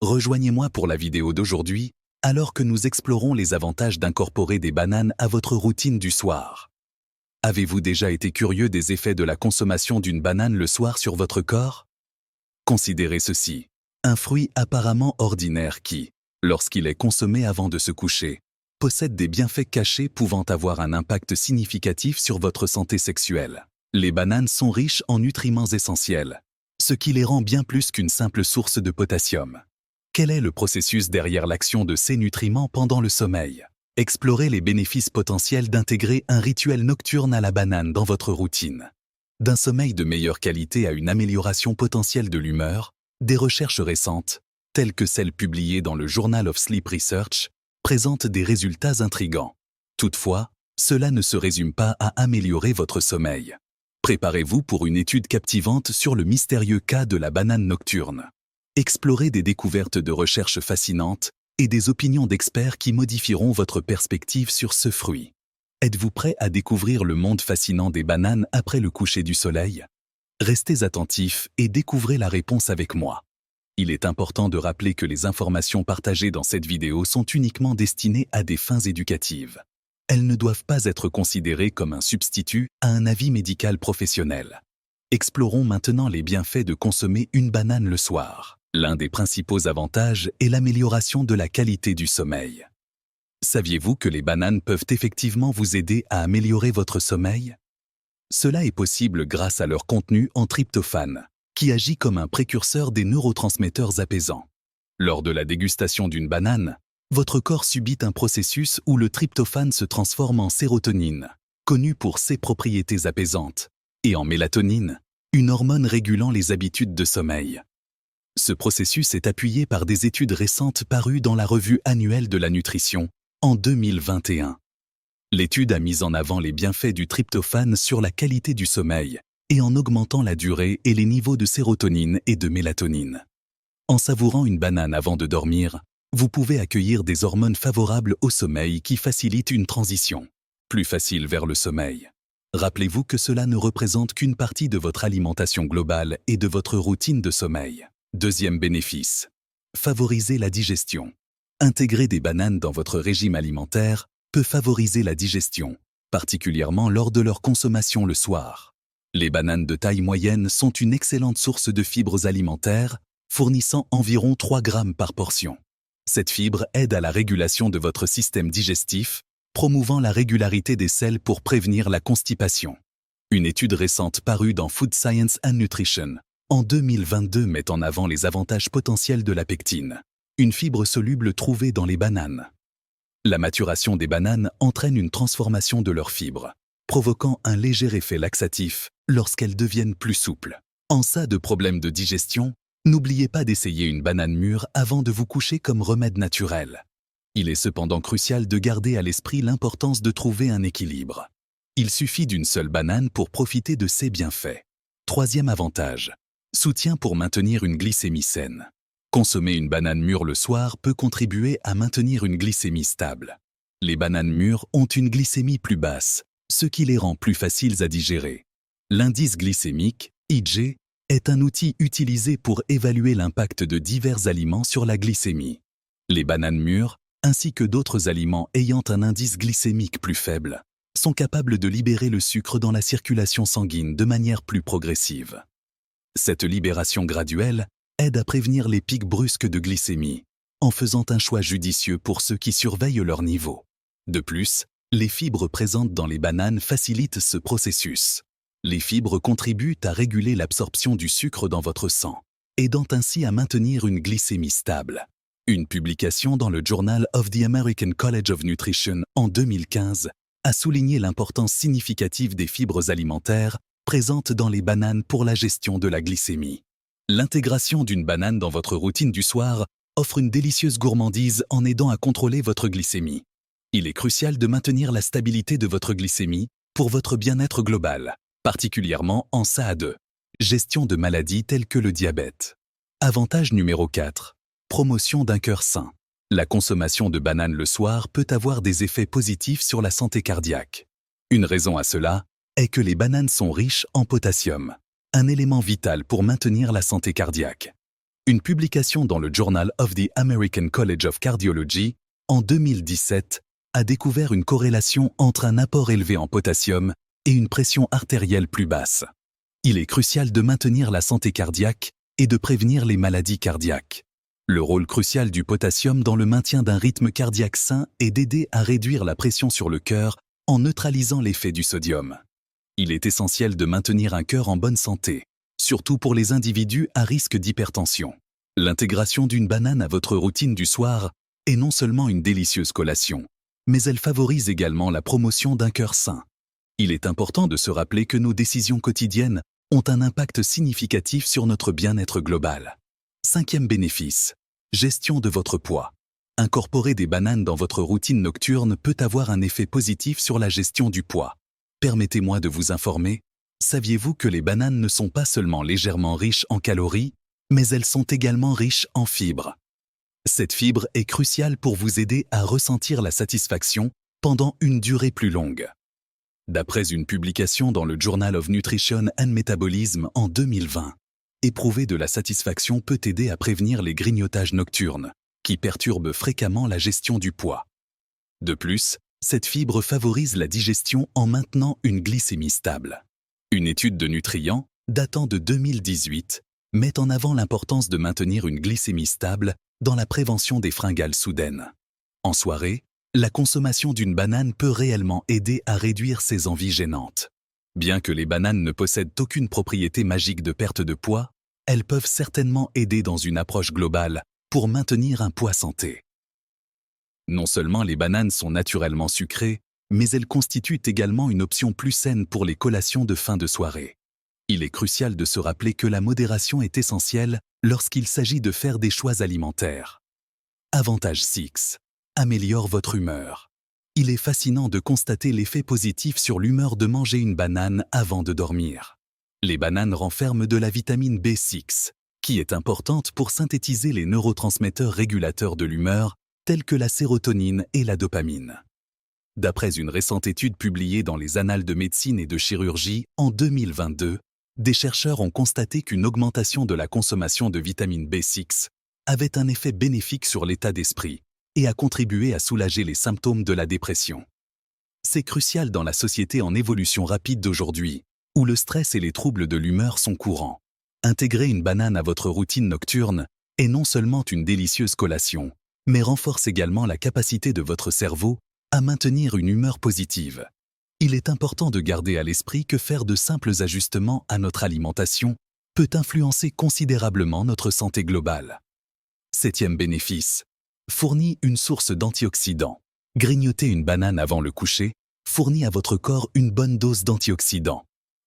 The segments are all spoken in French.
Rejoignez-moi pour la vidéo d'aujourd'hui, alors que nous explorons les avantages d'incorporer des bananes à votre routine du soir. Avez-vous déjà été curieux des effets de la consommation d'une banane le soir sur votre corps? Considérez ceci, un fruit apparemment ordinaire qui, lorsqu'il est consommé avant de se coucher, possède des bienfaits cachés pouvant avoir un impact significatif sur votre santé sexuelle. Les bananes sont riches en nutriments essentiels, ce qui les rend bien plus qu'une simple source de potassium. Quel est le processus derrière l'action de ces nutriments pendant le sommeil? Explorez les bénéfices potentiels d'intégrer un rituel nocturne à la banane dans votre routine. D'un sommeil de meilleure qualité à une amélioration potentielle de l'humeur, des recherches récentes, telles que celles publiées dans le Journal of Sleep Research, présentent des résultats intrigants. Toutefois, cela ne se résume pas à améliorer votre sommeil. Préparez-vous pour une étude captivante sur le mystérieux cas de la banane nocturne. Explorez des découvertes de recherche fascinantes et des opinions d'experts qui modifieront votre perspective sur ce fruit. Êtes-vous prêt à découvrir le monde fascinant des bananes après le coucher du soleil? Restez attentifs et découvrez la réponse avec moi. Il est important de rappeler que les informations partagées dans cette vidéo sont uniquement destinées à des fins éducatives. Elles ne doivent pas être considérées comme un substitut à un avis médical professionnel. Explorons maintenant les bienfaits de consommer une banane le soir. L'un des principaux avantages est l'amélioration de la qualité du sommeil. Saviez-vous que les bananes peuvent effectivement vous aider à améliorer votre sommeil? Cela est possible grâce à leur contenu en tryptophane, qui agit comme un précurseur des neurotransmetteurs apaisants. Lors de la dégustation d'une banane, votre corps subit un processus où le tryptophane se transforme en sérotonine, connue pour ses propriétés apaisantes, et en mélatonine, une hormone régulant les habitudes de sommeil. Ce processus est appuyé par des études récentes parues dans la Revue annuelle de la nutrition en 2021. L'étude a mis en avant les bienfaits du tryptophane sur la qualité du sommeil et en augmentant la durée et les niveaux de sérotonine et de mélatonine. En savourant une banane avant de dormir, vous pouvez accueillir des hormones favorables au sommeil qui facilitent une transition plus facile vers le sommeil. Rappelez-vous que cela ne représente qu'une partie de votre alimentation globale et de votre routine de sommeil. Deuxième bénéfice, favoriser la digestion. Intégrer des bananes dans votre régime alimentaire peut favoriser la digestion, particulièrement lors de leur consommation le soir. Les bananes de taille moyenne sont une excellente source de fibres alimentaires, fournissant environ 3 grammes par portion. Cette fibre aide à la régulation de votre système digestif, promouvant la régularité des selles pour prévenir la constipation. Une étude récente parue dans Food Science and Nutrition en 2022 met en avant les avantages potentiels de la pectine, une fibre soluble trouvée dans les bananes. La maturation des bananes entraîne une transformation de leurs fibres, provoquant un léger effet laxatif lorsqu'elles deviennent plus souples. En cas de problème de digestion, n'oubliez pas d'essayer une banane mûre avant de vous coucher comme remède naturel. Il est cependant crucial de garder à l'esprit l'importance de trouver un équilibre. Il suffit d'une seule banane pour profiter de ses bienfaits. Troisième avantage, soutien pour maintenir une glycémie saine. Consommer une banane mûre le soir peut contribuer à maintenir une glycémie stable. Les bananes mûres ont une glycémie plus basse, ce qui les rend plus faciles à digérer. L'indice glycémique, IG, est un outil utilisé pour évaluer l'impact de divers aliments sur la glycémie. Les bananes mûres, ainsi que d'autres aliments ayant un indice glycémique plus faible, sont capables de libérer le sucre dans la circulation sanguine de manière plus progressive. Cette libération graduelle aide à prévenir les pics brusques de glycémie, en faisant un choix judicieux pour ceux qui surveillent leur niveau. De plus, les fibres présentes dans les bananes facilitent ce processus. Les fibres contribuent à réguler l'absorption du sucre dans votre sang, aidant ainsi à maintenir une glycémie stable. Une publication dans le Journal of the American College of Nutrition en 2015 a souligné l'importance significative des fibres alimentaires présentes dans les bananes pour la gestion de la glycémie. L'intégration d'une banane dans votre routine du soir offre une délicieuse gourmandise en aidant à contrôler votre glycémie. Il est crucial de maintenir la stabilité de votre glycémie pour votre bien-être global, particulièrement en SAD, gestion de maladies telles que le diabète. Avantage numéro 4. Promotion d'un cœur sain. La consommation de bananes le soir peut avoir des effets positifs sur la santé cardiaque. Une raison à cela est que les bananes sont riches en potassium, un élément vital pour maintenir la santé cardiaque. Une publication dans le Journal of the American College of Cardiology, en 2017, a découvert une corrélation entre un apport élevé en potassium et une pression artérielle plus basse. Il est crucial de maintenir la santé cardiaque et de prévenir les maladies cardiaques. Le rôle crucial du potassium dans le maintien d'un rythme cardiaque sain est d'aider à réduire la pression sur le cœur en neutralisant l'effet du sodium. Il est essentiel de maintenir un cœur en bonne santé, surtout pour les individus à risque d'hypertension. L'intégration d'une banane à votre routine du soir est non seulement une délicieuse collation, mais elle favorise également la promotion d'un cœur sain. Il est important de se rappeler que nos décisions quotidiennes ont un impact significatif sur notre bien-être global. 5e bénéfice. Gestion de votre poids. Incorporer des bananes dans votre routine nocturne peut avoir un effet positif sur la gestion du poids. Permettez-moi de vous informer, saviez-vous que les bananes ne sont pas seulement légèrement riches en calories, mais elles sont également riches en fibres. Cette fibre est cruciale pour vous aider à ressentir la satisfaction pendant une durée plus longue. D'après une publication dans le Journal of Nutrition and Metabolism en 2020, éprouver de la satisfaction peut aider à prévenir les grignotages nocturnes, qui perturbent fréquemment la gestion du poids. De plus, cette fibre favorise la digestion en maintenant une glycémie stable. Une étude de Nutrient, datant de 2018, met en avant l'importance de maintenir une glycémie stable dans la prévention des fringales soudaines. En soirée, la consommation d'une banane peut réellement aider à réduire ces envies gênantes. Bien que les bananes ne possèdent aucune propriété magique de perte de poids, elles peuvent certainement aider dans une approche globale pour maintenir un poids santé. Non seulement les bananes sont naturellement sucrées, mais elles constituent également une option plus saine pour les collations de fin de soirée. Il est crucial de se rappeler que la modération est essentielle lorsqu'il s'agit de faire des choix alimentaires. Avantage 6. Améliore votre humeur. Il est fascinant de constater l'effet positif sur l'humeur de manger une banane avant de dormir. Les bananes renferment de la vitamine B6, qui est importante pour synthétiser les neurotransmetteurs régulateurs de l'humeur, tels que la sérotonine et la dopamine. D'après une récente étude publiée dans les Annales de médecine et de chirurgie en 2022, des chercheurs ont constaté qu'une augmentation de la consommation de vitamine B6 avait un effet bénéfique sur l'état d'esprit et a contribué à soulager les symptômes de la dépression. C'est crucial dans la société en évolution rapide d'aujourd'hui, où le stress et les troubles de l'humeur sont courants. Intégrer une banane à votre routine nocturne est non seulement une délicieuse collation, mais renforce également la capacité de votre cerveau à maintenir une humeur positive. Il est important de garder à l'esprit que faire de simples ajustements à notre alimentation peut influencer considérablement notre santé globale. 7e bénéfice. Fournit une source d'antioxydants. Grignoter une banane avant le coucher fournit à votre corps une bonne dose d'antioxydants.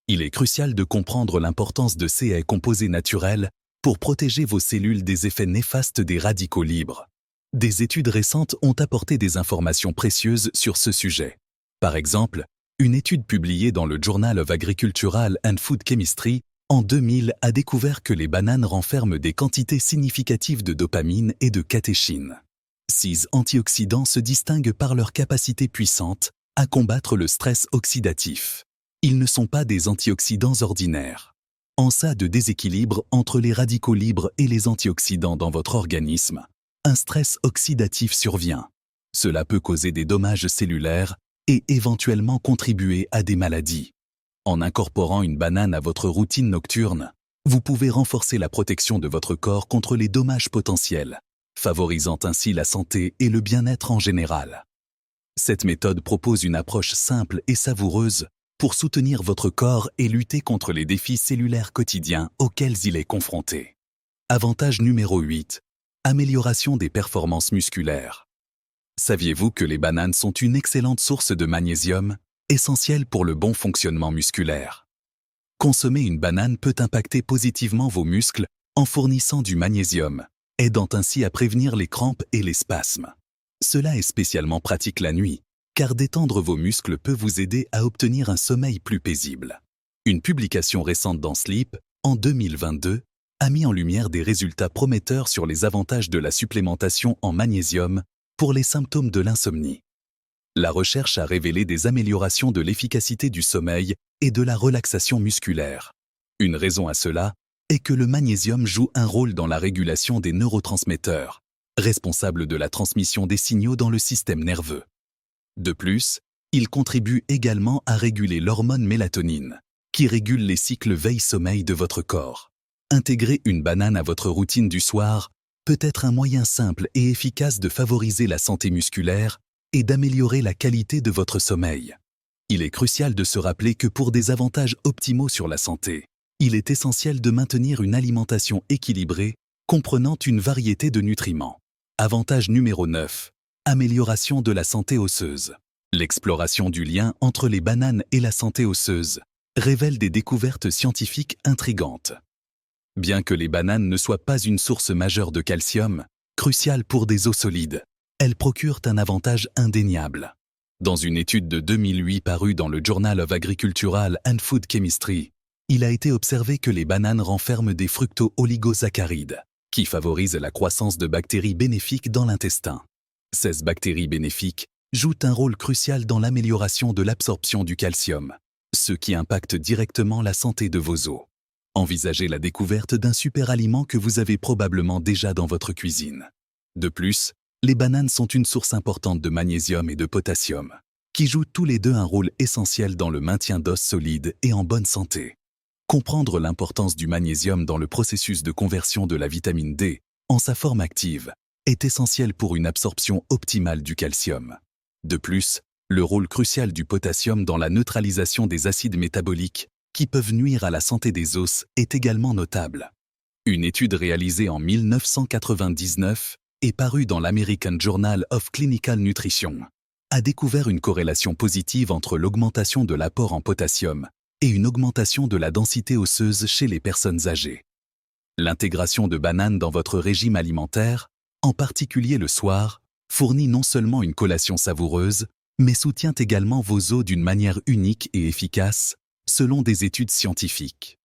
Il est crucial de comprendre l'importance de ces composés naturels pour protéger vos cellules des effets néfastes des radicaux libres. Des études récentes ont apporté des informations précieuses sur ce sujet. Par exemple, une étude publiée dans le Journal of Agricultural and Food Chemistry en 2000 a découvert que les bananes renferment des quantités significatives de dopamine et de catéchine. Ces antioxydants se distinguent par leur capacité puissante à combattre le stress oxydatif. Ils ne sont pas des antioxydants ordinaires. En cas de déséquilibre entre les radicaux libres et les antioxydants dans votre organisme, un stress oxydatif survient. Cela peut causer des dommages cellulaires et éventuellement contribuer à des maladies. En incorporant une banane à votre routine nocturne, vous pouvez renforcer la protection de votre corps contre les dommages potentiels, favorisant ainsi la santé et le bien-être en général. Cette méthode propose une approche simple et savoureuse pour soutenir votre corps et lutter contre les défis cellulaires quotidiens auxquels il est confronté. Avantage numéro 8. Amélioration des performances musculaires. Saviez-vous que les bananes sont une excellente source de magnésium, essentielle pour le bon fonctionnement musculaire? Consommer une banane peut impacter positivement vos muscles en fournissant du magnésium, aidant ainsi à prévenir les crampes et les spasmes. Cela est spécialement pratique la nuit, car détendre vos muscles peut vous aider à obtenir un sommeil plus paisible. Une publication récente dans Sleep, en 2022, a mis en lumière des résultats prometteurs sur les avantages de la supplémentation en magnésium pour les symptômes de l'insomnie. La recherche a révélé des améliorations de l'efficacité du sommeil et de la relaxation musculaire. Une raison à cela est que le magnésium joue un rôle dans la régulation des neurotransmetteurs, responsables de la transmission des signaux dans le système nerveux. De plus, il contribue également à réguler l'hormone mélatonine, qui régule les cycles veille-sommeil de votre corps. Intégrer une banane à votre routine du soir peut être un moyen simple et efficace de favoriser la santé musculaire et d'améliorer la qualité de votre sommeil. Il est crucial de se rappeler que pour des avantages optimaux sur la santé, il est essentiel de maintenir une alimentation équilibrée comprenant une variété de nutriments. Avantage numéro 9. Amélioration de la santé osseuse. L'exploration du lien entre les bananes et la santé osseuse révèle des découvertes scientifiques intrigantes. Bien que les bananes ne soient pas une source majeure de calcium, cruciale pour des os solides, elles procurent un avantage indéniable. Dans une étude de 2008 parue dans le Journal of Agricultural and Food Chemistry, il a été observé que les bananes renferment des fructo-oligosaccharides, qui favorisent la croissance de bactéries bénéfiques dans l'intestin. Ces bactéries bénéfiques jouent un rôle crucial dans l'amélioration de l'absorption du calcium, ce qui impacte directement la santé de vos os. Envisagez la découverte d'un super aliment que vous avez probablement déjà dans votre cuisine. De plus, les bananes sont une source importante de magnésium et de potassium, qui jouent tous les deux un rôle essentiel dans le maintien d'os solides et en bonne santé. Comprendre l'importance du magnésium dans le processus de conversion de la vitamine D, en sa forme active, est essentiel pour une absorption optimale du calcium. De plus, le rôle crucial du potassium dans la neutralisation des acides métaboliques qui peuvent nuire à la santé des os est également notable. Une étude réalisée en 1999 et parue dans l'American Journal of Clinical Nutrition a découvert une corrélation positive entre l'augmentation de l'apport en potassium et une augmentation de la densité osseuse chez les personnes âgées. L'intégration de bananes dans votre régime alimentaire, en particulier le soir, fournit non seulement une collation savoureuse, mais soutient également vos os d'une manière unique et efficace, selon des études scientifiques.